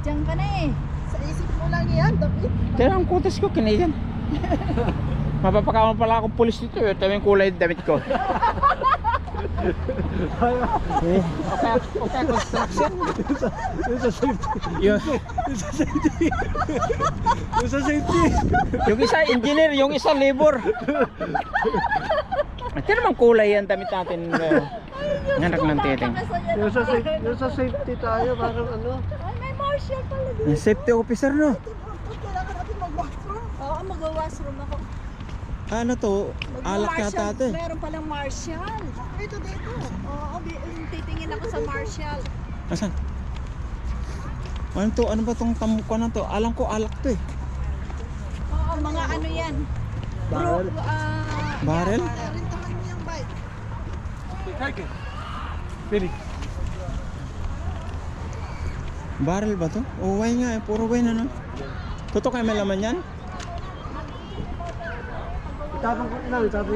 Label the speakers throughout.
Speaker 1: Diyan ka na eh. Sa isip mo lang yan, David.
Speaker 2: Kaya ang kutas ko, kinayan. Mapapakaman pala akong pulis dito. Ito yung kulay ng damit ko. Okay, construction.
Speaker 3: Yung sa safety.
Speaker 2: Yung,
Speaker 3: Yung sa safety. Yung sa safety.
Speaker 2: yung isa engineer, yung isa labor. Ito naman kulay yan damit natin. Nganak ng teteng.
Speaker 3: Yung sa safety tayo, parang ano.
Speaker 1: Ay, may marshal pala dito.
Speaker 2: Yung safety officer, no?
Speaker 1: Kailangan natin mag-washroom. Oo, mag-washroom ako.
Speaker 2: Ano to? Alak yata ito eh.
Speaker 1: Meron palang marshal. Dito. Oo, titingin ako sa marshal.
Speaker 2: Asan? Ano to? Ano ba tong tamukan na to? Alam ko alak to eh.
Speaker 1: Oo, mga ano yan.
Speaker 3: Barrel.
Speaker 2: Barrel?
Speaker 1: Rintahan mo yung bike.
Speaker 3: Pili.
Speaker 2: Barrel ba to? Oh, wine nga eh. Puro wine ano? Totoo kayo may laman yan?
Speaker 3: Itapon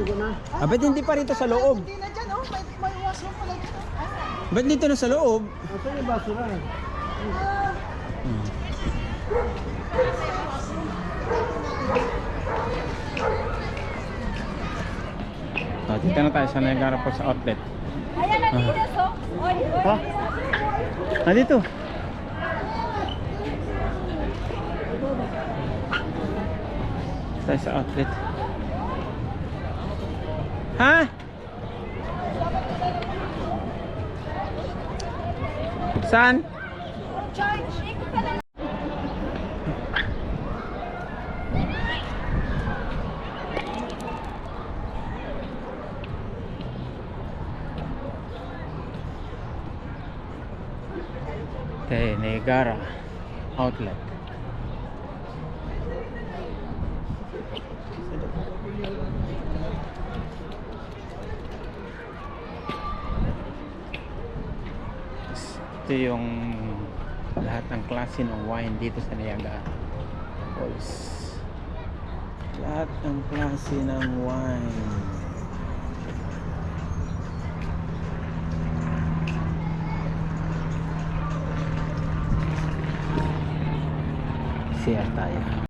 Speaker 3: ko na.
Speaker 2: Ah, ba't hindi pa rito sa loob?
Speaker 1: Hindi na dyan, oh. May washroom pala dito.
Speaker 2: Ba't dito na sa loob?
Speaker 3: Ito yung basura.
Speaker 2: Ah, dito na tayo sa Niagara Falls outlet.
Speaker 1: Ayan, nandito, oh. Oy.
Speaker 2: Ha? Ah, dito. Tayo sa outlet. Ha? Saan?
Speaker 1: Charge. Ikot ka lang.
Speaker 2: Okay, Niagara outlet. Ito yung lahat ng klase ng wine dito sa Niagara Falls. Lahat ng klase ng wine. Siya tayo.